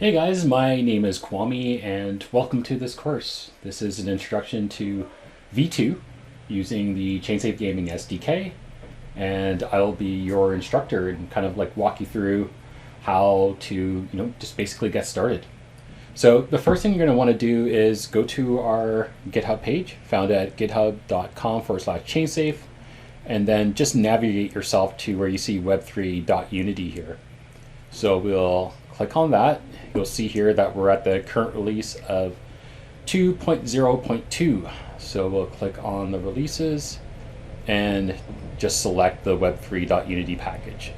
Hey guys, my name is Kwame and welcome to this course. This is an introduction to V2 using the ChainSafe Gaming SDK, and I'll be your instructor and kind of like walk you through how to, just basically get started. So the first thing you're going to want to do is go to our GitHub page found at github.com/chainsafe, and then just navigate yourself to where you see Web3.unity here. So we'll click on that. You'll see here that we're at the current release of 2.0.2. So we'll click on the releases and just select the Web3.unity package.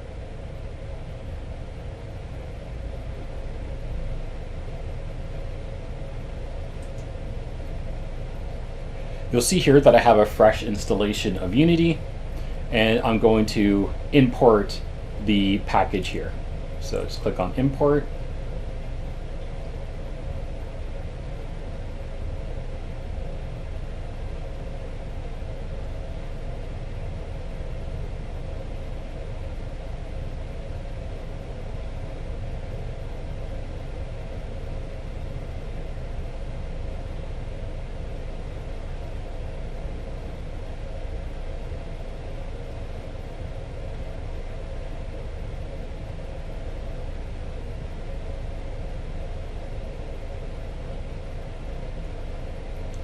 You'll see here that I have a fresh installation of Unity, and I'm going to import the package here. So just click on import.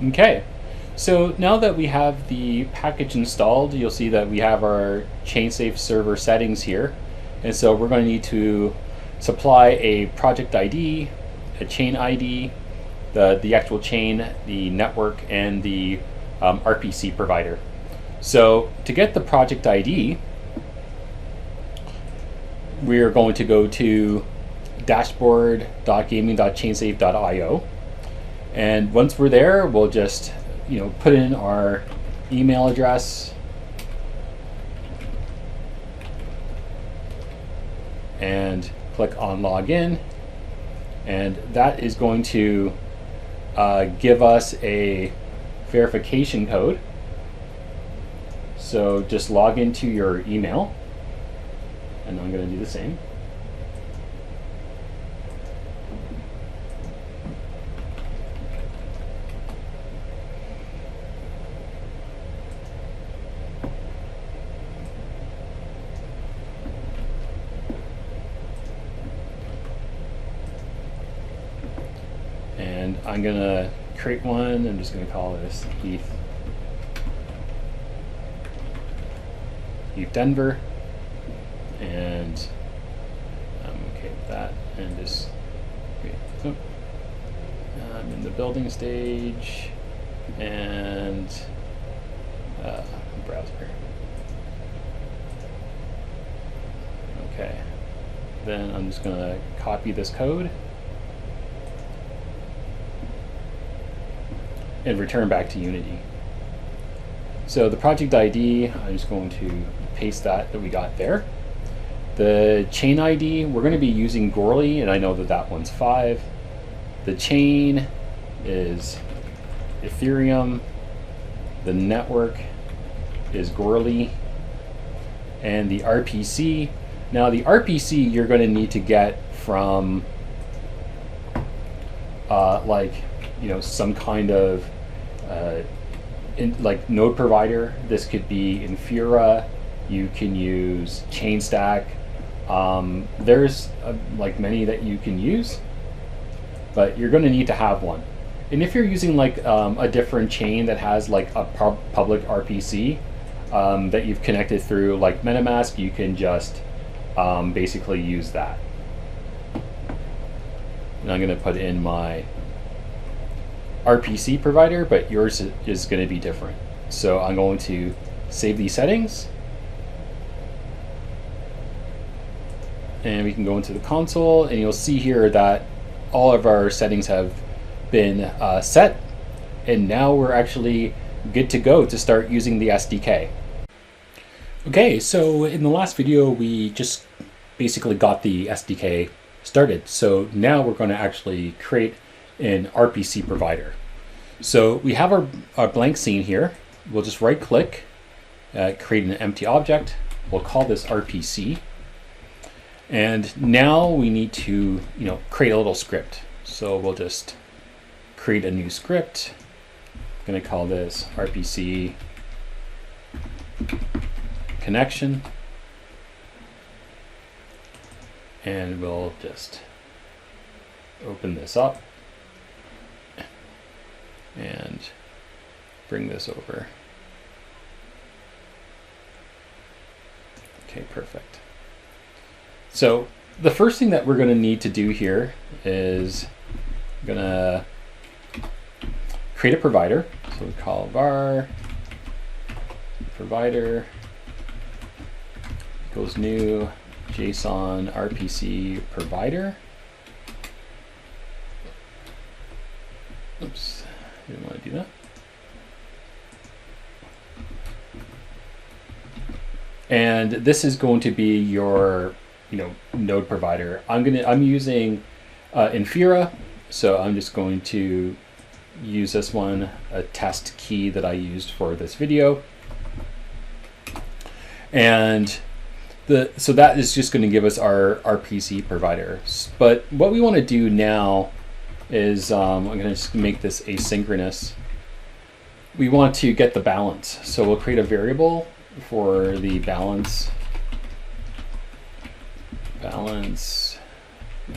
Okay, so now that we have the package installed, you'll see that we have our ChainSafe server settings here. And so we're going to need to supply a project ID, a chain ID, the actual chain, the network, and the RPC provider. So to get the project ID, we're going to go to dashboard.gaming.chainsafe.io. And once we're there, we'll just put in our email address and click on login, and that is going to give us a verification code. So just log into your email, and I'm going to do the same. And I'm going to create one. I'm just going to call this Heath Denver. And I'm okay with that. And just I'm in the building stage and browser. Okay. Then I'm just going to copy this code and return back to Unity. So the project ID, I'm just going to paste that we got there. The chain ID, we're going to be using Goerli, and I know that that one's 5. The chain is Ethereum. The network is Goerli. And the RPC, now the RPC you're going to need to get from some kind of node provider. This could be Infura. You can use ChainStack. There's many that you can use, but you're going to need to have one. And if you're using a different chain that has a public RPC that you've connected through MetaMask, you can just basically use that. And I'm going to put in my RPC provider, but yours is going to be different. So I'm going to save these settings, and we can go into the console, and you'll see here that all of our settings have been set, and now we're actually good to go to start using the SDK. Okay, so in the last video we just basically got the SDK started. So now we're going to actually create an RPC provider. So we have our blank scene here. We'll just right click, create an empty object. We'll call this RPC. And now we need to, create a little script. So we'll just create a new script. I'm going to call this RPC connection. And we'll just open this up and bring this over. Okay, perfect. So the first thing that we're going to need to do here is going to create a provider. So we call var provider equals new JSONRPC provider. Oops, didn't want to do that. And this is going to be your node provider. I'm using Infura, so I'm just going to use this one, a test key that I used for this video. And so that is just going to give us our RPC provider. But what we want to do now is I'm going to just make this asynchronous. We want to get the balance. So we'll create a variable for the balance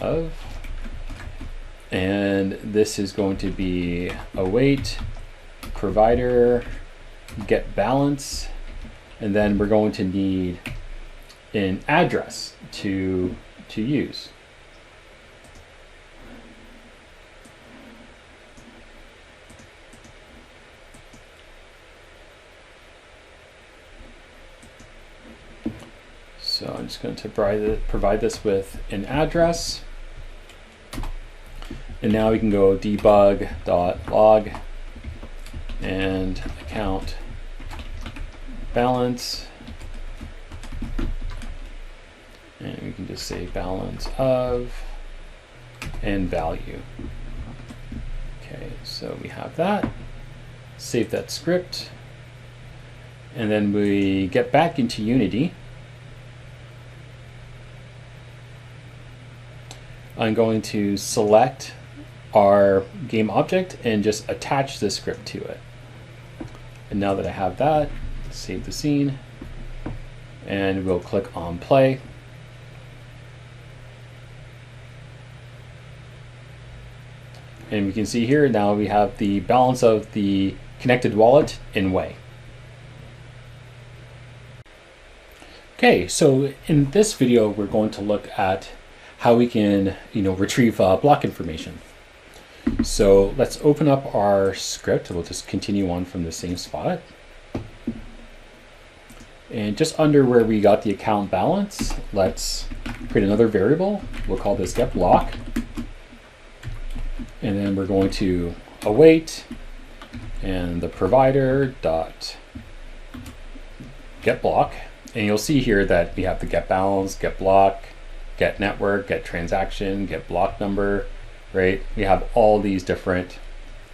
of, and this is going to be await provider get balance, and then we're going to need an address to use. So I'm just going to provide this with an address. And now we can go debug.log and account balance. And we can just say balance of and value. Okay, so we have that. Save that script. And then we get back into Unity. I'm going to select our game object and just attach the script to it. And now that I have that, save the scene, and we'll click on play. And we can see here now we have the balance of the connected wallet in way. Okay, so in this video we're going to look at how we can retrieve block information. So let's open up our script. We'll just continue on from the same spot. And just under where we got the account balance, let's create another variable. We'll call this getBlock. And then we're going to await and the provider dot getBlock. And you'll see here that we have the get balance, get block, get network, get transaction, get block number, right? We have all these different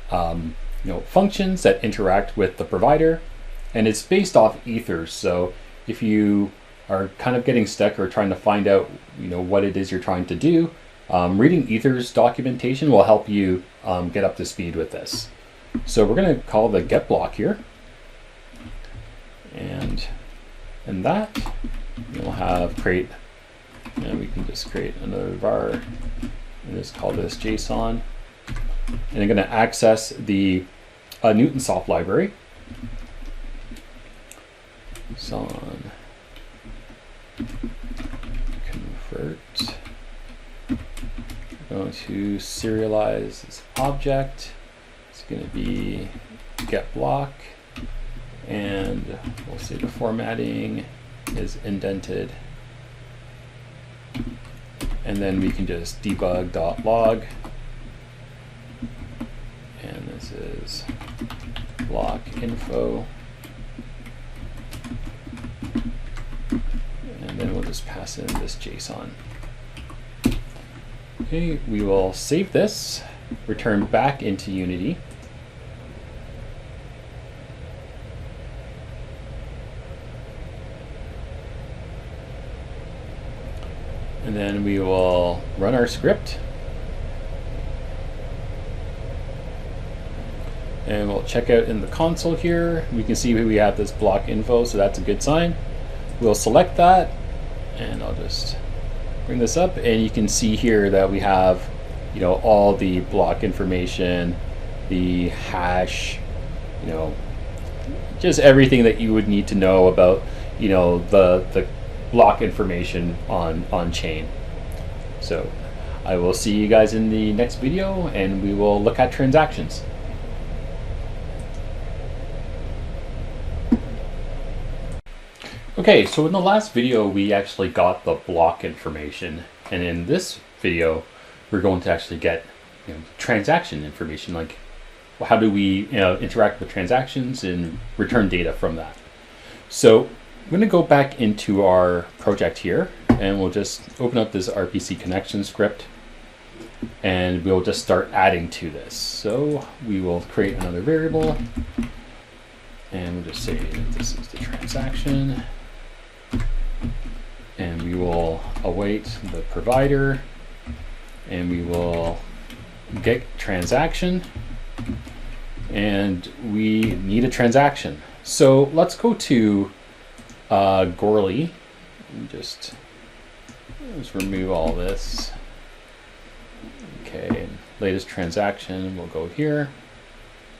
functions that interact with the provider, and it's based off ethers. So if you are kind of getting stuck or trying to find out what it is you're trying to do, reading ethers documentation will help you get up to speed with this. So we're going to call the get block here, and that we'll have create. And we can just create another var and just call this JSON. And I'm going to access the Newtonsoft library. JSON convert. We're going to serialize this object. It's going to be get block. And we'll say the formatting is indented. And then we can just debug.log, and this is block info, and then we'll just pass in this JSON. Okay, we will save this, return back into Unity. And then we will run our script. And we'll check out in the console here. We can see we have this block info, so that's a good sign. We'll select that, and I'll just bring this up, and you can see here that we have, you know, all the block information, the hash, you know, just everything that you would need to know about, you know, the block information on chain. So I will see you guys in the next video, and we will look at transactions. Okay, so in the last video we actually got the block information, and in this video we're going to actually get, you know, transaction information, like how do we, you know, interact with transactions and return data from that. So I'm going to go back into our project here, and we'll just open up this RPC connection script, and we'll just start adding to this. So we will create another variable, and we'll just say that this is the transaction, and we will await the provider, and we will get transaction, and we need a transaction. So let's go to Goerli. Let's remove all this. Okay, latest transaction, we'll go here,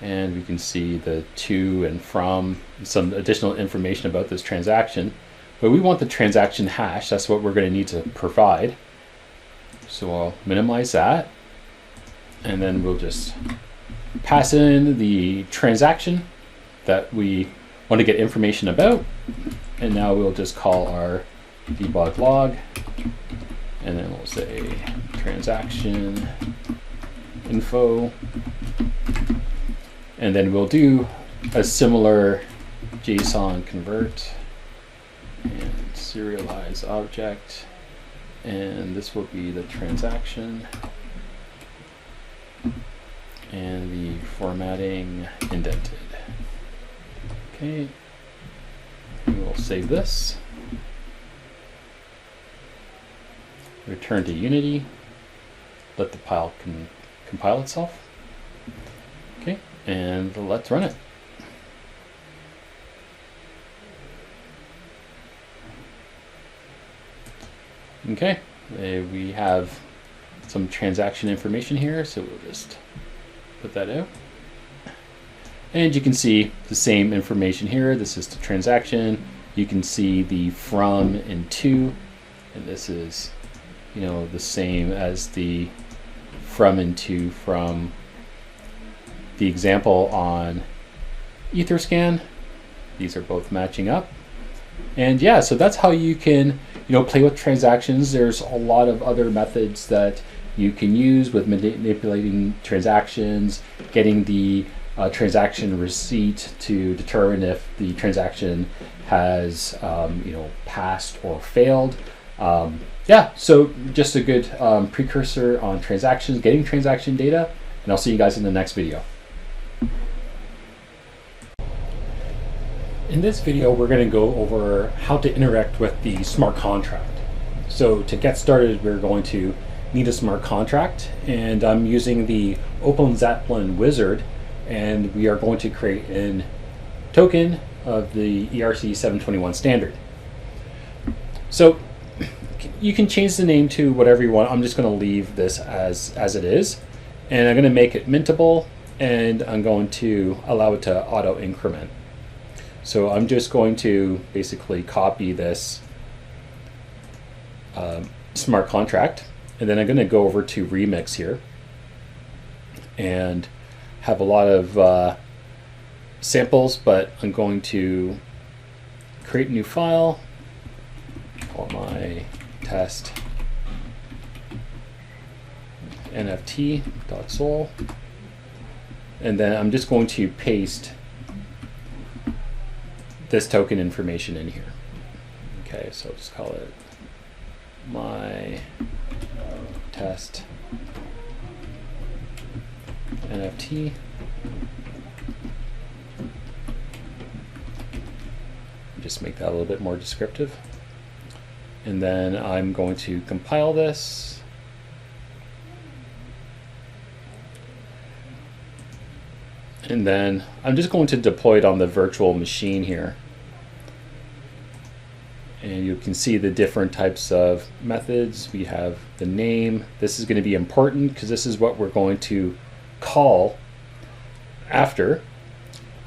and we can see the to and from, some additional information about this transaction. But we want the transaction hash. That's what we're going to need to provide. So I'll minimize that, and then we'll just pass in the transaction that we want to get information about. And now we'll just call our debug log, and then we'll say transaction info, and then we'll do a similar JSON convert and serialize object, and this will be the transaction and the formatting indented. Okay, we will save this, return to Unity, let the file compile itself. Okay, and let's run it. Okay, we have some transaction information here, so we'll just put that out. And you can see the same information here. This is the transaction. You can see the from and to, and this is, you know, the same as the from and to from the example on Etherscan. These are both matching up. And yeah, so that's how you can, you know, play with transactions. There's a lot of other methods that you can use with manipulating transactions, getting the transaction receipt to determine if the transaction has, you know, passed or failed. Yeah, so just a good precursor on transactions, getting transaction data, and I'll see you guys in the next video. In this video, we're going to go over how to interact with the smart contract. So to get started, we're going to need a smart contract, and I'm using the OpenZeppelin wizard, and we are going to create a token of the ERC 721 standard. So you can change the name to whatever you want. I'm just going to leave this as it is, and I'm going to make it mintable, and I'm going to allow it to auto increment. So I'm just going to basically copy this smart contract, and then I'm going to go over to Remix here and have a lot of samples, but I'm going to create a new file, call my test nft.sol, and then I'm just going to paste this token information in here. Okay, so I'll just call it my test NFT. Just make that a little bit more descriptive. And then I'm going to compile this. And then I'm just going to deploy it on the virtual machine here. And you can see the different types of methods. We have the name. This is going to be important because this is what we're going to call after.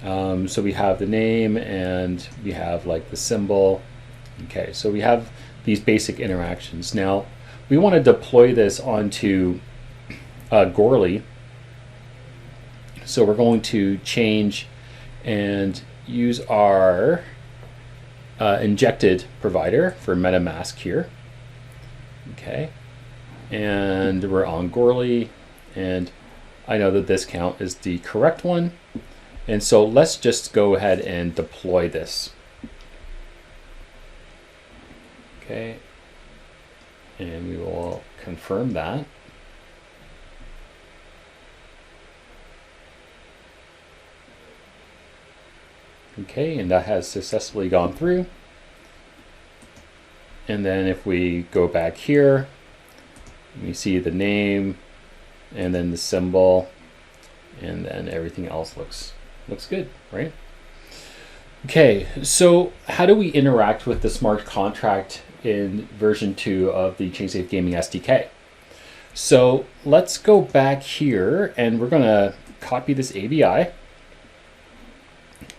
So we have the name and we have like the symbol. Okay, so we have these basic interactions. Now we want to deploy this onto Goerli. So we're going to change and use our injected provider for MetaMask here. Okay, and we're on Goerli, and I know that this count is the correct one. And so let's just go ahead and deploy this. Okay, and we will confirm that. Okay, and that has successfully gone through. And then if we go back here, we see the name and then the symbol, and then everything else looks good, right? Okay, so how do we interact with the smart contract in version 2 of the ChainSafe Gaming SDK? So let's go back here and we're going to copy this ABI.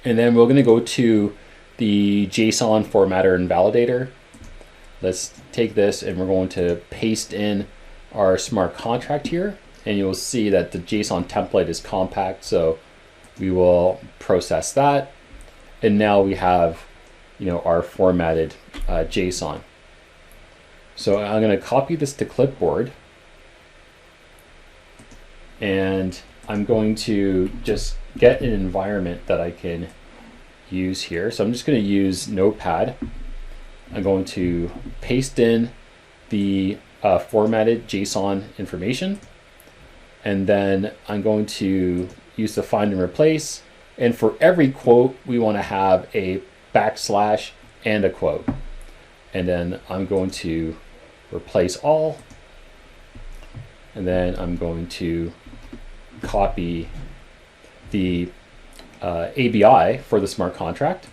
And then we're going to go to the JSON formatter and validator. Let's take this and we're going to paste in our smart contract here. And you'll see that the JSON template is compact, so we will process that. And now we have, our formatted JSON. So I'm going to copy this to clipboard. And I'm going to just get an environment that I can use here. So I'm just going to use Notepad. I'm going to paste in the formatted JSON information. And then I'm going to use the find and replace. And for every quote, we want to have a backslash and a quote. And then I'm going to replace all. And then I'm going to copy the ABI for the smart contract.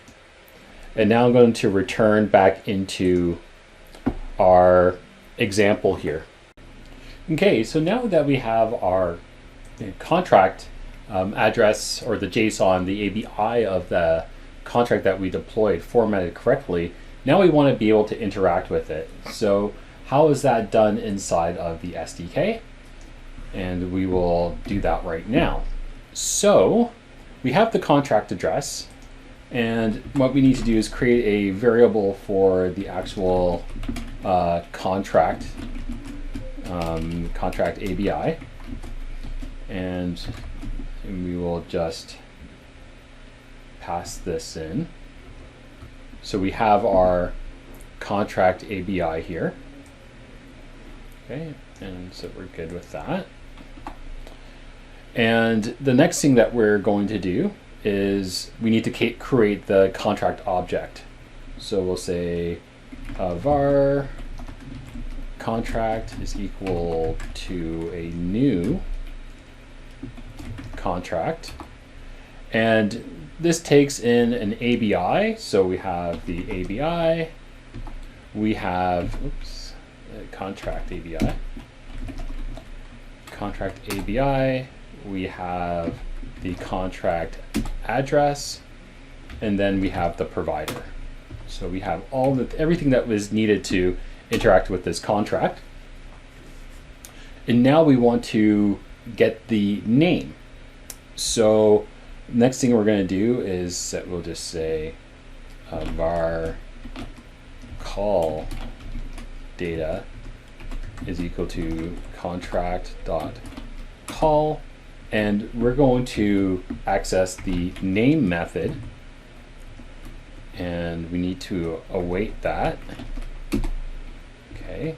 And now I'm going to return back into our example here. Okay, so now that we have our contract address, or the JSON, the ABI of the contract that we deployed formatted correctly, now we want to be able to interact with it. So how is that done inside of the SDK? And we will do that right now. So we have the contract address, and what we need to do is create a variable for the actual contract ABI, and we will just pass this in. So we have our contract ABI here. Okay, and so we're good with that. And the next thing that we're going to do is we need to create the contract object. So we'll say var contract is equal to a new contract. And this takes in an ABI. So we have the ABI, we have, contract ABI, we have the contract address, and then we have the provider. So we have everything that was needed to interact with this contract. And now we want to get the name. So next thing we're going to do is that we'll just say var call data is equal to contract dot call, and we're going to access the name method, and we need to await that. Okay,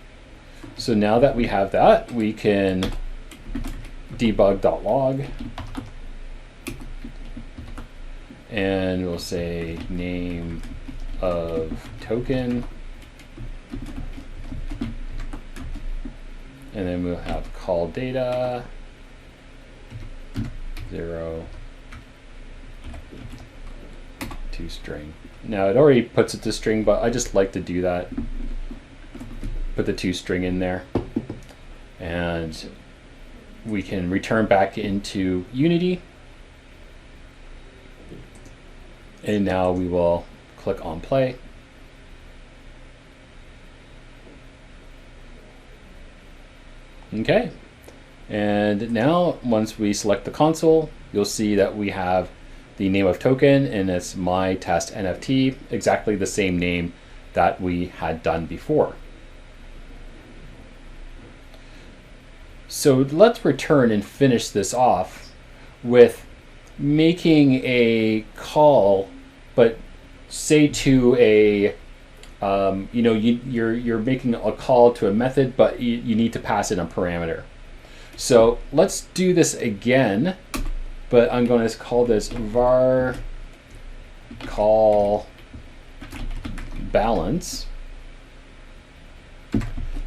so now that we have that, we can debug.log, and we'll say name of token And then we'll have call data 0 to string. Now it already puts it to string, but I just like to do that. Put the to string in there. And we can return back into Unity. And now we will click on play. Okay. And now once we select the console, you'll see that we have the name of token and it's my test NFT, exactly the same name that we had done before. So let's return and finish this off with making a call, but say to a, you're making a call to a method, but you need to pass in a parameter. So let's do this again, but I'm going to call this var call balance.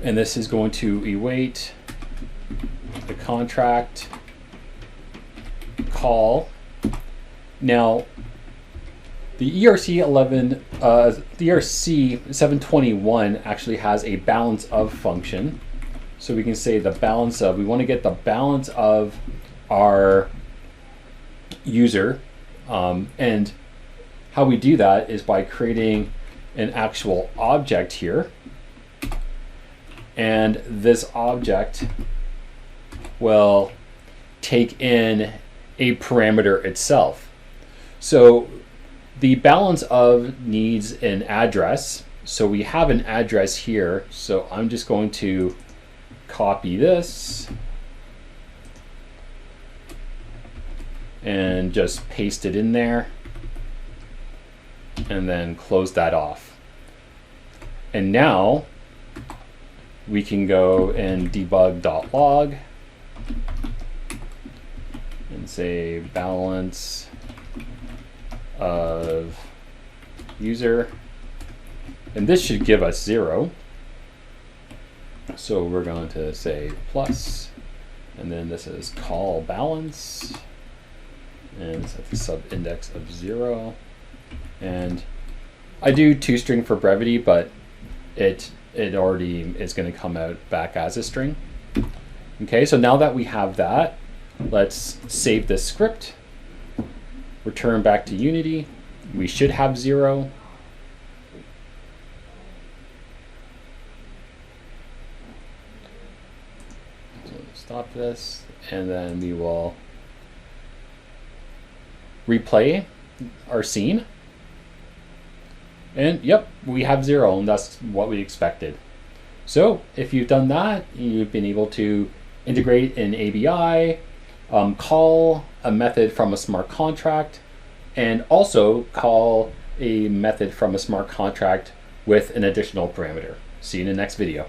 And this is going to await the contract call. Now, the ERC 721 actually has a balance of function. So we can say the balance of, we want to get the balance of our user. And how we do that is by creating an actual object here. And this object will take in a parameter itself. So the balance of needs an address. So we have an address here. So I'm just going to copy this and just paste it in there and then close that off. And now we can go and debug.log and say balance of user, and this should give us 0. So we're going to say plus, and then this is call balance, and set the sub index of 0. And I do toString for brevity, but it already is going to come out back as a string. Okay, so now that we have that, let's save this script, return back to Unity. We should have 0. So stop this, and then we will replay our scene. And yep, we have 0, and that's what we expected. So if you've done that, you've been able to integrate an ABI, call a method from a smart contract, and also call a method from a smart contract with an additional parameter. See you in the next video.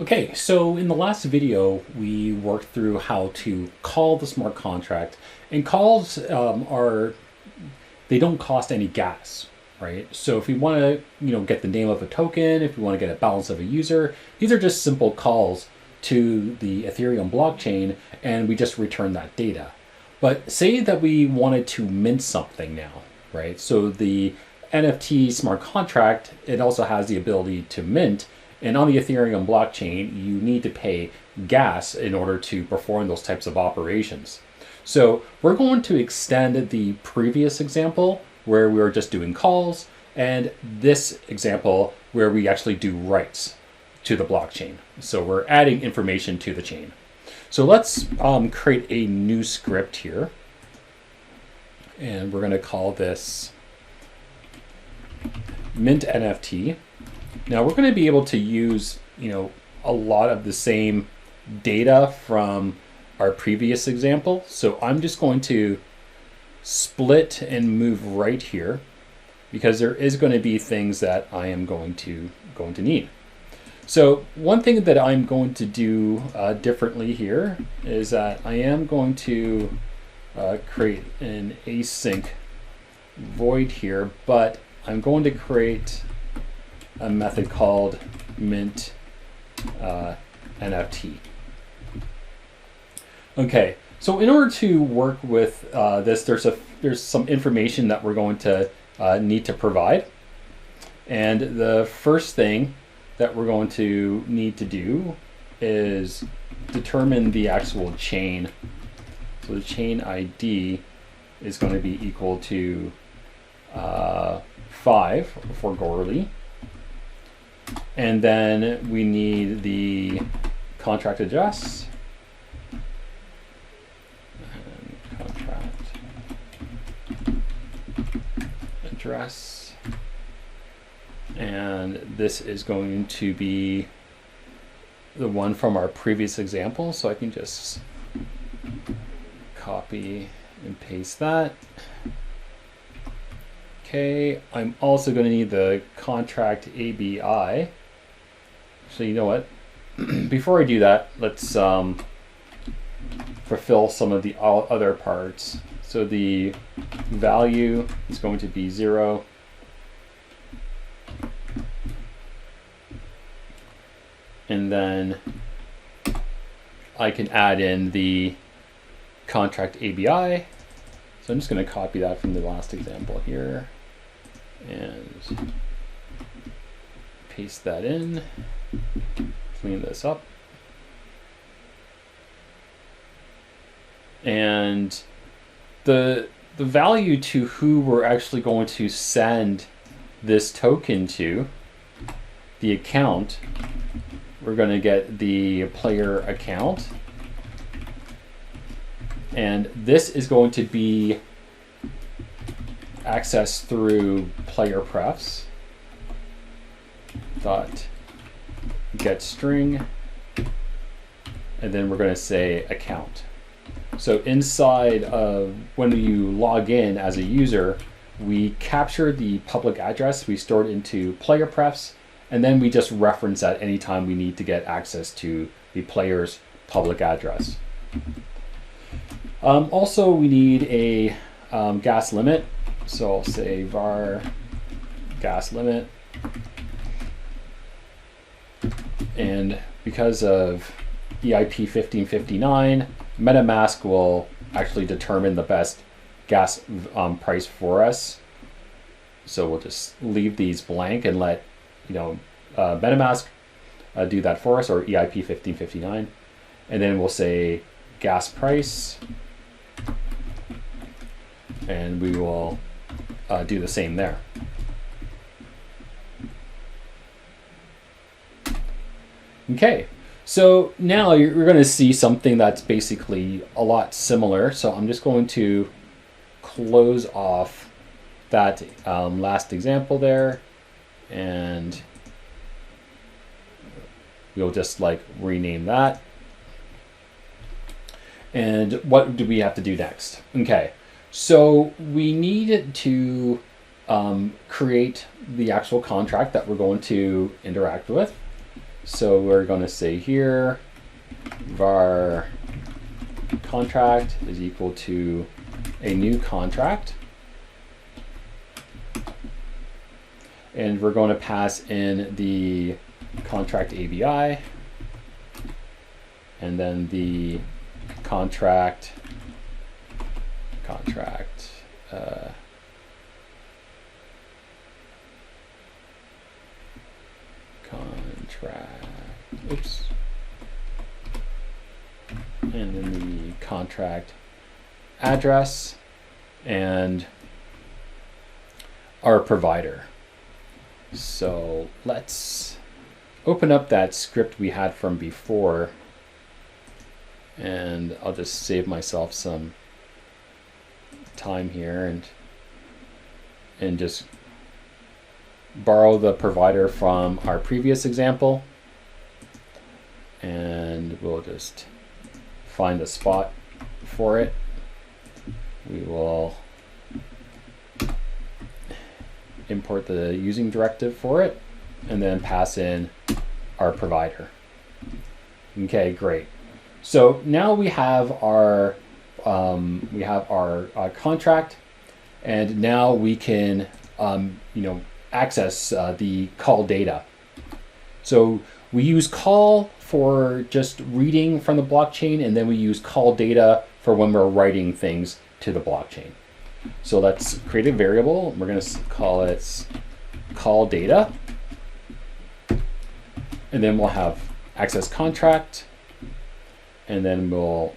Okay, so in the last video, we worked through how to call the smart contract, and calls they don't cost any gas, right? So if we want to, get the name of a token, if we want to get a balance of a user, these are just simple calls to the Ethereum blockchain, and we just return that data. But say that we wanted to mint something now, right? So the NFT smart contract, it also has the ability to mint, and on the Ethereum blockchain, you need to pay gas in order to perform those types of operations. So we're going to extend the previous example where we were just doing calls, and this example where we actually do writes to the blockchain. So we're adding information to the chain. So let's create a new script here, and we're going to call this mint NFT. Now we're going to be able to use, a lot of the same data from our previous example. So I'm just going to split and move right here because there is going to be things that I am going to need. So one thing that I'm going to do differently here is that I am going to create an async void here, but I'm going to create a method called mint NFT. Okay, so in order to work with this, there's some information that we're going to need to provide. And the first thing that we're going to need to do is determine the actual chain. So the chain ID is going to be equal to 5 for Gourley. And then we need the contract address. And contract address. And this is going to be the one from our previous example. So I can just copy and paste that. Okay, I'm also going to need the contract ABI. So you know what? Before I do that, let's fulfill some of the other parts. So the value is going to be 0. And then I can add in the contract ABI. So I'm just going to copy that from the last example here and paste that in, clean this up. And the value to who we're actually going to send this token to, the account, we're going to get the player account. And this is going to be accessed through player prefs dot get string, and then we're going to say account. So inside of when you log in as a user, we capture the public address we stored into player prefs, and then we just reference that anytime we need to get access to the player's public address. Also, we need a gas limit. So I'll say var gas limit. And because of EIP 1559, MetaMask will actually determine the best gas price for us. So we'll just leave these blank and let MetaMask do that for us, or EIP 1559. And then we'll say gas price. And we will do the same there. Okay, so now you're going to see something that's basically a lot similar. So I'm just going to close off that last example there, and we'll just rename that. And what do we have to do next? Okay. So we need to create the actual contract that we're going to interact with. So we're going to say here var contract is equal to a new contract. And we're going to pass in the contract ABI and then the contract oops, and then the contract address and our provider. So let's open up that script we had from before, and I'll just save myself some time here and just borrow the provider from our previous example, and we'll just find a spot for it. We will import the using directive for it and then pass in our provider. Okay, great. So now we have our contract, and now we can access the call data. So we use call for just reading from the blockchain, and then we use call data for when we're writing things to the blockchain. So let's create a variable. We're going to call it call data. And then we'll have access contract. And then we'll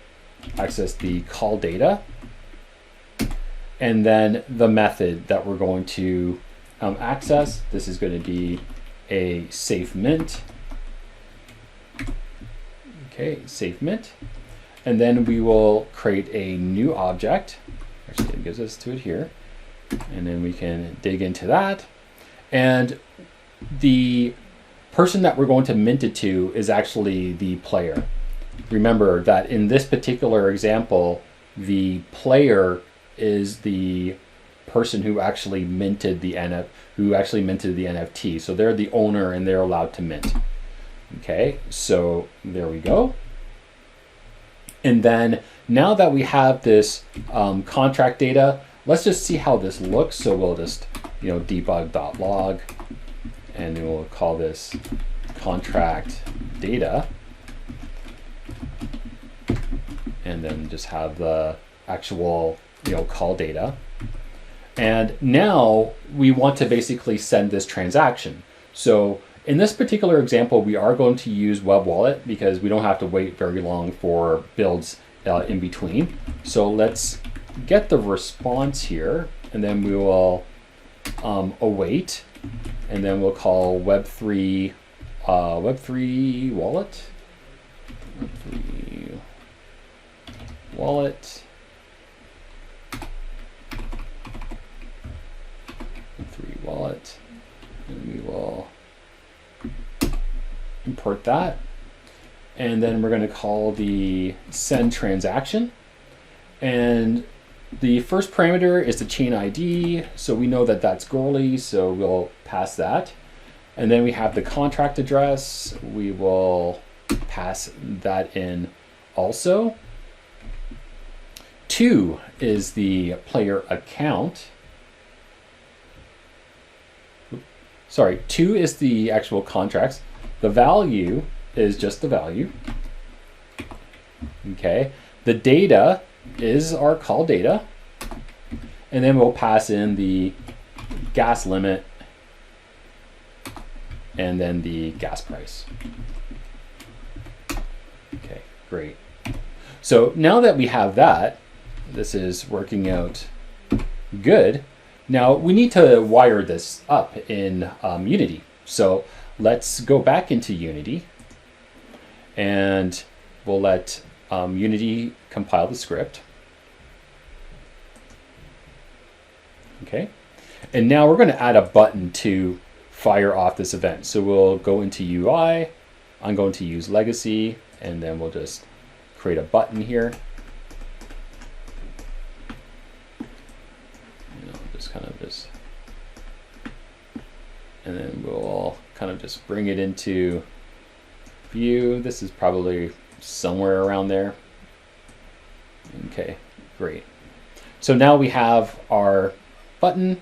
access the call data. And then the method that we're going to access. This is going to be a safe mint. Okay, safe mint. And then we will create a new object. Actually, it gives us to it here. And then we can dig into that. And the person that we're going to mint it to is actually the player. Remember that in this particular example, the player is the person who actually minted the NFT. So they're the owner and they're allowed to mint. Okay, so there we go. And then now that we have this contract data, let's just see how this looks. So we'll just, debug.log, and then we'll call this contract data. And then just have the actual, call data. And now we want to basically send this transaction. So in this particular example, we are going to use Web Wallet because we don't have to wait very long for builds in between. So let's get the response here, and then we will await, and then we'll call Web3 wallet. Web3 wallet. Web3 wallet, and we will import that, and then we're going to call the send transaction, and the first parameter is the chain ID, so we know that that's Gourley, so we'll pass that. And then we have the contract address, we will pass that in also. 2 is the player account. Sorry, 2 is the actual contracts. The value is just the value. Okay, the data is our call data. And then we'll pass in the gas limit and then the gas price. Okay, great. So now that we have that, this is working out good. Now we need to wire this up in Unity. So let's go back into Unity, and we'll let Unity compile the script. Okay, and now we're going to add a button to fire off this event. So we'll go into UI, I'm going to use legacy, and then we'll just create a button here. And then we'll kind of just bring it into view. This is probably somewhere around there. Okay, great. So now we have our button.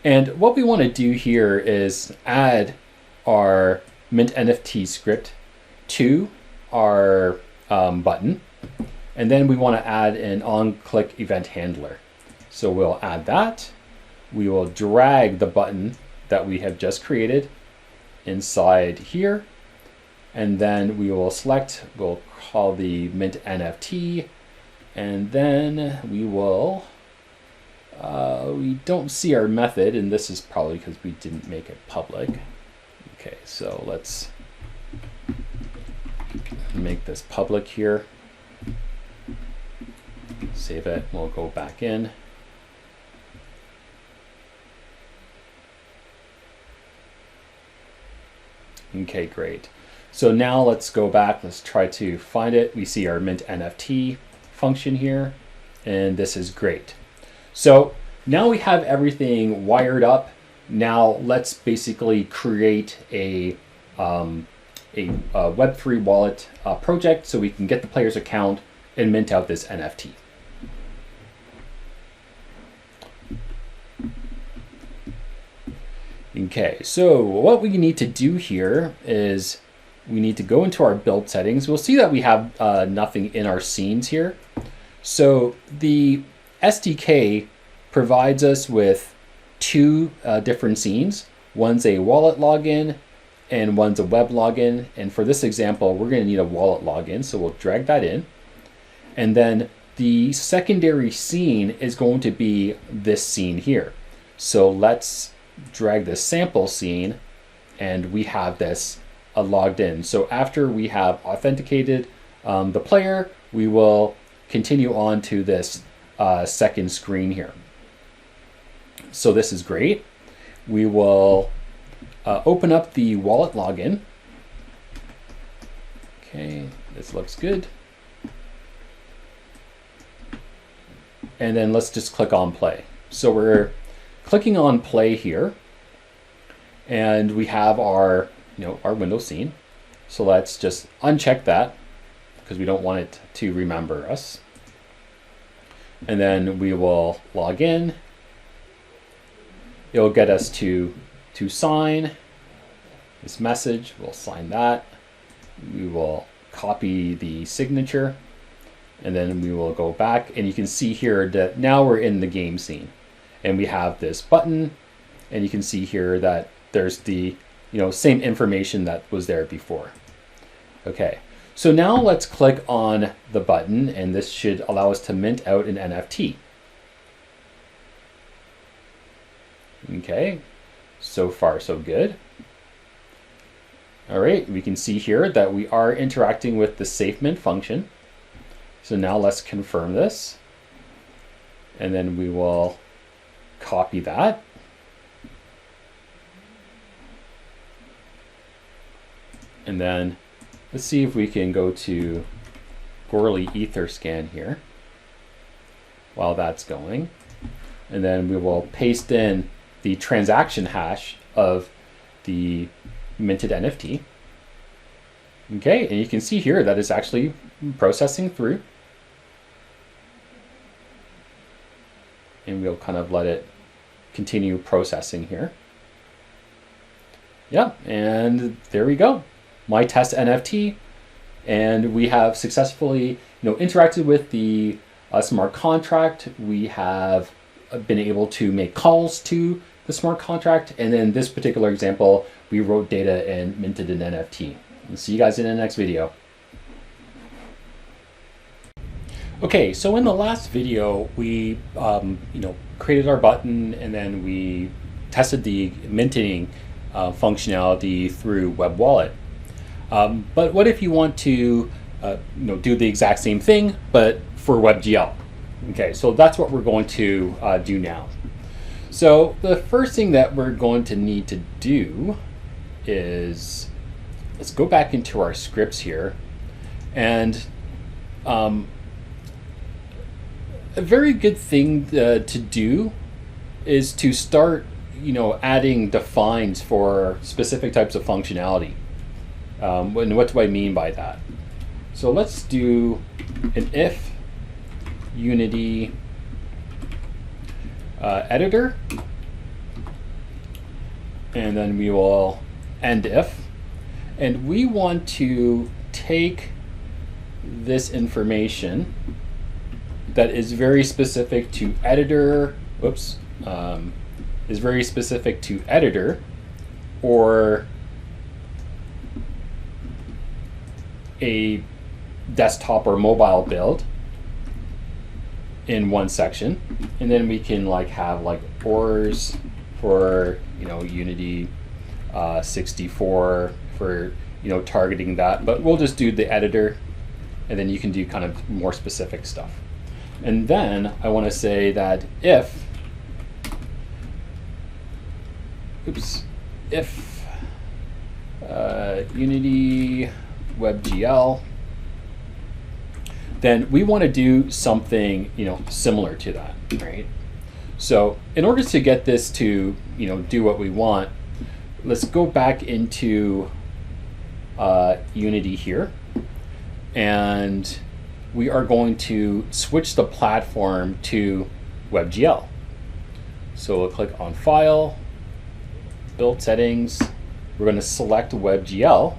And what we want to do here is add our mint NFT script to our button. And then we want to add an on-click event handler. So we'll add that. We will drag the button that we have just created inside here. And then we will select, we'll call the mint NFT. And then we will, we don't see our method, and this is probably because we didn't make it public. Okay, so let's make this public here. Save it, we'll go back in. Okay, great. So now let's go back, let's try to find it. We see our mint NFT function here, and this is great. So now we have everything wired up. Now let's basically create a Web3 wallet project so we can get the player's account and mint out this NFT. Okay, so what we need to do here is we need to go into our build settings. We'll see that we have nothing in our scenes here. So the SDK provides us with two different scenes. One's a wallet login and one's a web login. And for this example, we're going to need a wallet login. So we'll drag that in. And then the secondary scene is going to be this scene here. So let's drag this sample scene, and we have this logged in. So after we have authenticated the player, we will continue on to this second screen here. So this is great. We will open up the wallet login. Okay, this looks good. And then let's just click on play. So we're clicking on play here, and we have our our window scene. So let's just uncheck that because we don't want it to remember us. And then we will log in. It'll get us to sign this message. We'll sign that. We will copy the signature, and then we will go back, and you can see here that now we're in the game scene, and we have this button, and you can see here that there's the same information that was there before. Okay, so now let's click on the button, and this should allow us to mint out an NFT. Okay, so far so good. All right, we can see here that we are interacting with the safe mint function. So now let's confirm this, and then we will copy that. And then let's see if we can go to Goerli Etherscan here while that's going. And then we will paste in the transaction hash of the minted NFT. Okay, and you can see here that it's actually processing through. And we'll kind of let it continue processing here. Yeah, and there we go. My test NFT, and we have successfully interacted with the smart contract. We have been able to make calls to the smart contract, and in this particular example, we wrote data and minted an NFT. I'll see you guys in the next video. Okay, so in the last video, we created our button, and then we tested the minting functionality through Web Wallet. But what if you want to do the exact same thing, but for WebGL? Okay, so that's what we're going to do now. So the first thing that we're going to need to do is, let's go back into our scripts here, and a very good thing to do is to start adding defines for specific types of functionality. And what do I mean by that? So let's do an if Unity editor, and then we will end if, and we want to take this information that is very specific to editor, is very specific to editor, or a desktop or mobile build in one section, and then we can have ORs for Unity 64 for targeting that, but we'll just do the editor, and then you can do kind of more specific stuff. And then I want to say that if Unity WebGL, then we want to do something similar to that, right? So in order to get this to do what we want, let's go back into Unity here, and we are going to switch the platform to WebGL. So we'll click on File, build settings, we're going to select WebGL,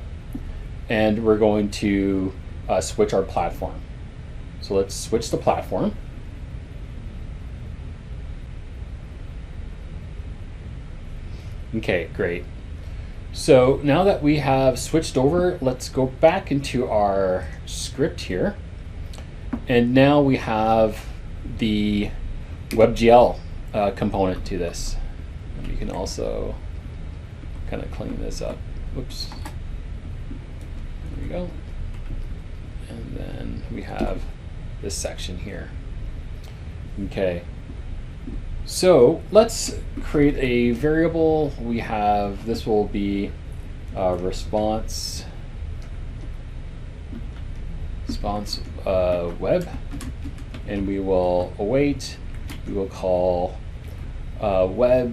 and we're going to switch our platform. So let's switch the platform. Okay, great. So now that we have switched over, let's go back into our script here. And now we have the WebGL component to this. And you can also kind of clean this up. Oops. There we go. And then we have this section here. Okay. So let's create a variable. We have, this will be response web, and we will await. We will call WebGL,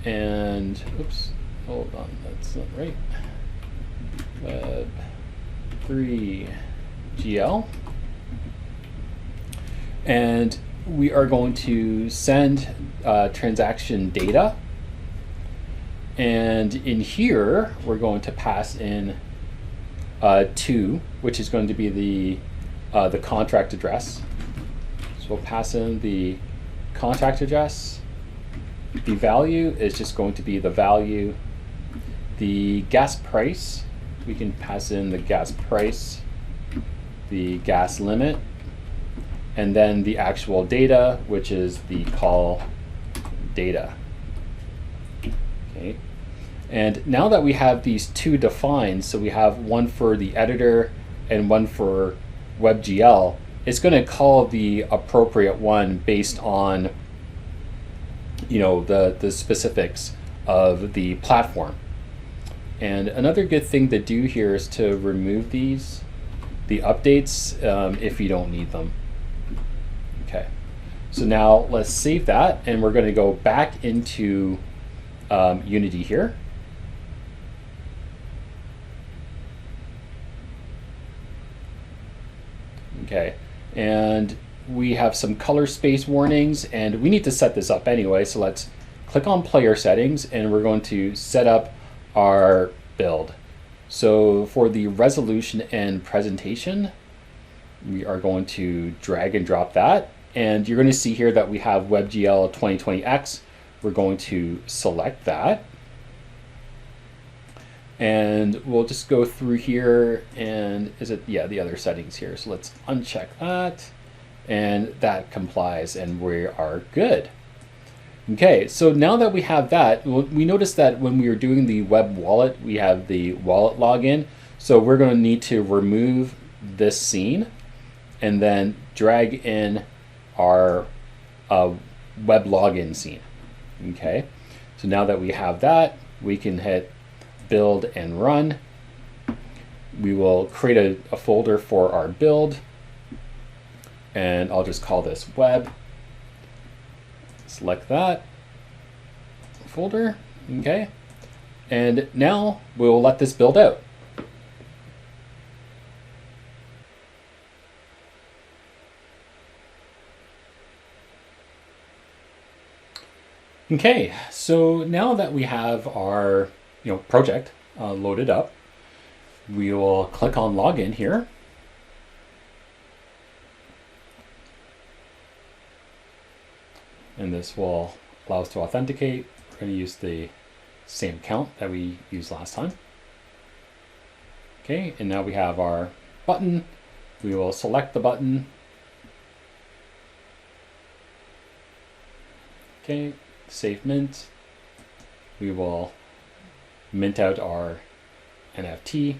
and oops, hold on, that's not right. Web3GL, and we are going to send transaction data, and in here we're going to pass in 2, which is going to be the contract address. So we'll pass in the contract address. The value is just going to be the value. The gas price, we can pass in the gas price, the gas limit, and then the actual data, which is the call data. Okay. And now that we have these 2 defined, so we have one for the editor and one for WebGL, it's going to call the appropriate one based on, you know, the specifics of the platform. And another good thing to do here is to remove the updates if you don't need them. Okay, so now let's save that, and we're going to go back into Unity here. Okay, and we have some color space warnings, and we need to set this up anyway, so let's click on player settings, and we're going to set up our build. So for the resolution and presentation, we are going to drag and drop that, and you're going to see here that we have WebGL 2020X. We're going to select that, and we'll just go through here, and the other settings here. So let's uncheck that, and that complies, and we are good. Okay, so now that we have that, we noticed that when we were doing the web wallet, we have the wallet login. So we're going to need to remove this scene and then drag in our web login scene. Okay, so now that we have that, we can hit build and run. We will create a folder for our build, and I'll just call this web. Select that folder, okay, and now we'll let this build out. Okay, so now that we have our project loaded up, we will click on login here. And this will allow us to authenticate. We're going to use the same account that we used last time. Okay, and now we have our button. We will select the button. Okay, save mint. We will mint out our NFT.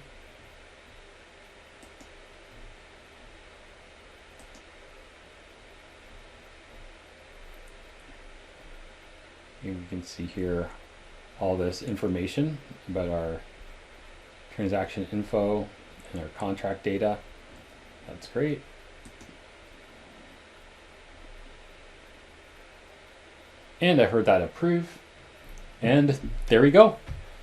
And we can see here all this information about our transaction info and our contract data. That's great. And I heard that approve. And there we go.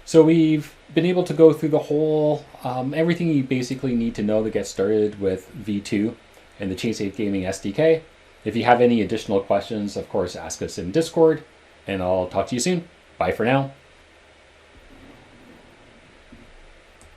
So we've been able to go through the whole, everything you basically need to know to get started with V2 and the ChainSafe Gaming SDK. If you have any additional questions, of course, ask us in Discord, and I'll talk to you soon. Bye for now.